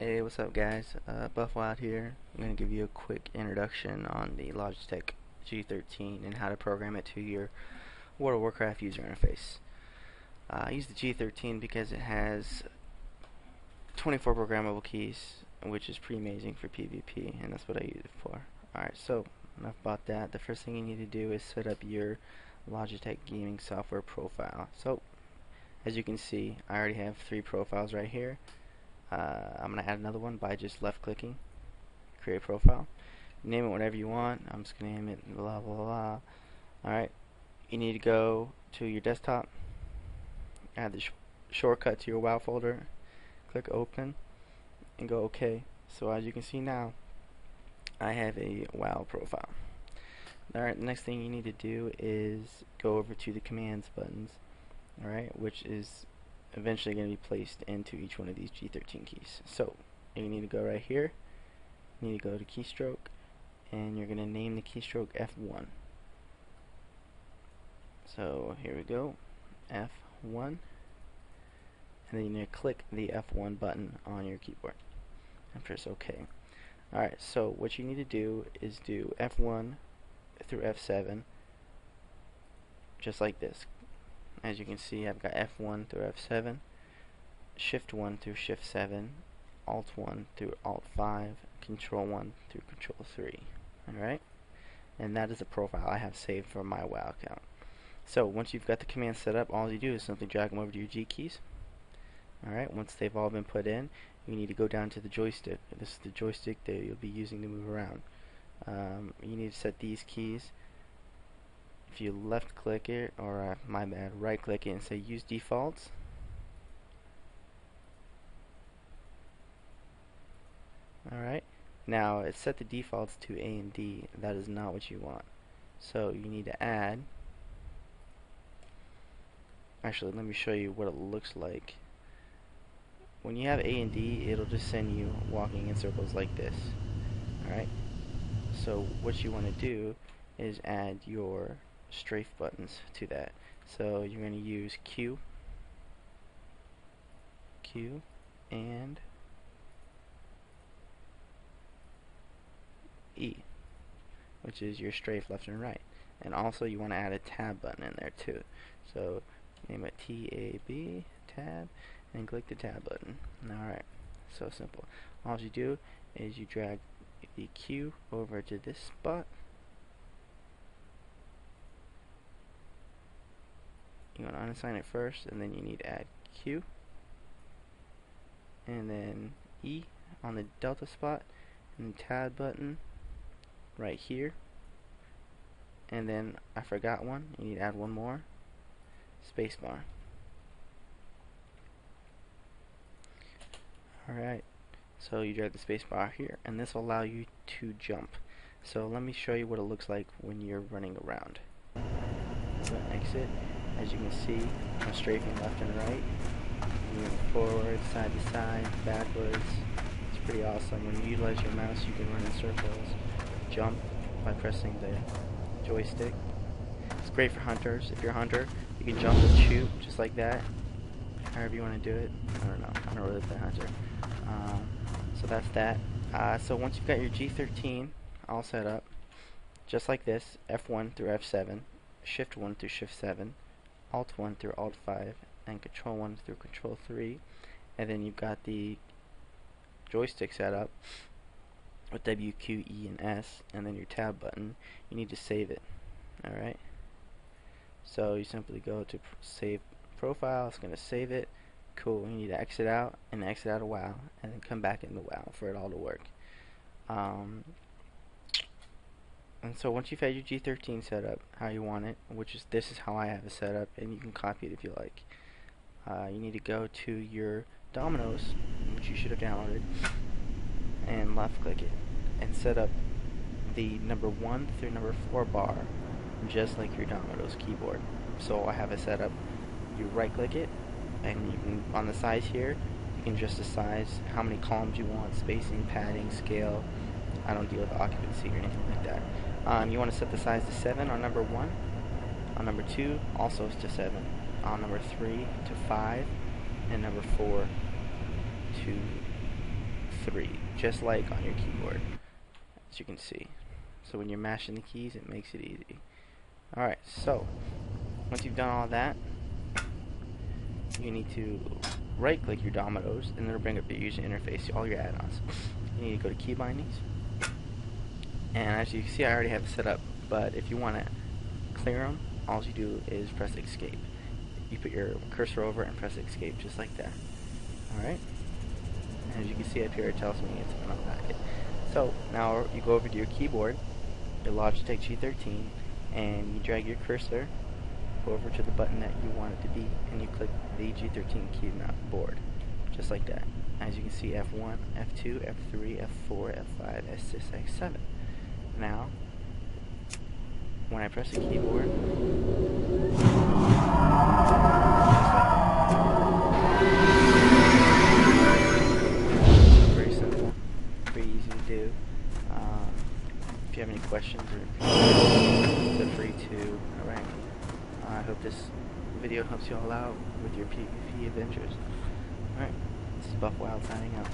Hey, what's up guys? Buffalo out here. I'm going to give you a quick introduction on the Logitech G13 and how to program it to your World of Warcraft user interface. I use the G13 because it has 24 programmable keys, which is pretty amazing for PvP, and that's what I use it for. Alright, so enough about that. The first thing you need to do is set up your Logitech gaming software profile. So, as you can see, I already have 3 profiles right here. I'm going to add another one by just left clicking, create profile, name it whatever you want. I'm just going to name it blah blah blah. Alright, you need to go to your desktop, add the shortcut to your WoW folder, click open, and go OK. So as you can see now, I have a WoW profile. Alright, the next thing you need to do is go over to the commands buttons, alright, which is eventually going to be placed into each one of these G13 keys. So you need to go right here, you need to go to keystroke, and you're going to name the keystroke F1. So here we go, F1, and then you need to click the F1 button on your keyboard and press OK. Alright, so what you need to do is do F1 through F7 just like this. As you can see, I've got F1 through F7, Shift 1 through Shift 7, Alt 1 through Alt 5, Control 1 through Control 3. Alright? And that is the profile I have saved for my WoW account. So once you've got the commands set up, all you do is simply drag them over to your G keys. Alright, once they've all been put in, you need to go down to the joystick. This is the joystick that you'll be using to move around. You need to set these keys. If you left click it, or my bad, right click it and say use defaults, alright, now it's set the defaults to A and D. That is not what you want, so you need to add, actually let me show you what it looks like. When you have A and D, it'll just send you walking in circles like this. Alright, so what you want to do is add your strafe buttons to that. So you're going to use Q, and E, which is your strafe left and right. And also you want to add a tab button in there too. So name it TAB, tab, and click the tab button. Alright, so simple. All you do is you drag the Q over to this spot. You want to unassign it first, and then you need to add Q, and then E on the delta spot, and tab button right here, and then I forgot one, you need to add one more, spacebar. Alright, so you drag the spacebar here, and this will allow you to jump. So let me show you what it looks like when you're running around. So exit. As you can see, I'm strafing left and right, moving forward, side to side, backwards. It's pretty awesome. When you utilize your mouse, you can run in circles, jump by pressing the joystick. It's great for hunters. If you're a hunter, you can jump and shoot just like that, however you want to do it. I don't know. I don't really play hunter. So that's that. So once you've got your G13 all set up, just like this, F1 through F7, Shift 1 through Shift 7, Alt 1 through Alt 5, and Control 1 through Control 3, and then you've got the joystick set up with W, Q, E, and S, and then your tab button. You need to save it. Alright, so you simply go to save profile. It's going to save it. Cool. You need to exit out and exit out of WoW, and then come back into WoW for it all to work. And so once you've had your G13 set up how you want it, this is how I have it set up, and you can copy it if you like. You need to go to your dominoes, which you should have downloaded, and left click it, and set up the number 1 through number 4 bar, just like your dominoes keyboard. So I have it set up, you right click it, and you can, on the size here, you can adjust the size, how many columns you want, spacing, padding, scale. I don't deal with occupancy or anything like that. You want to set the size to 7 on number 1, on number 2 also to 7, on number 3 to 5, and number 4 to F3, just like on your keyboard, as you can see. So when you're mashing the keys, it makes it easy. Alright, so once you've done all that, you need to right click your dominoes and it'll bring up the user interface, all your add-ons. You need to go to key bindings, and as you can see I already have it set up, but if you want to clear them, all you do is press escape. You put your cursor over and press escape just like that. Alright, and as you can see up here it tells me it's unlocked. So now you go over to your keyboard, your Logitech G13, and you drag your cursor over to the button that you want it to be, and you click the G13 keyboard, just like that. As you can see, F1, F2, F3, F4, F5, S6, X7. Now, when I press the keyboard, very simple, very easy to do. If you have any questions, or feel free to. Alright. I hope this video helps you all out with your PvP adventures. Alright, this is Buff Wild signing out.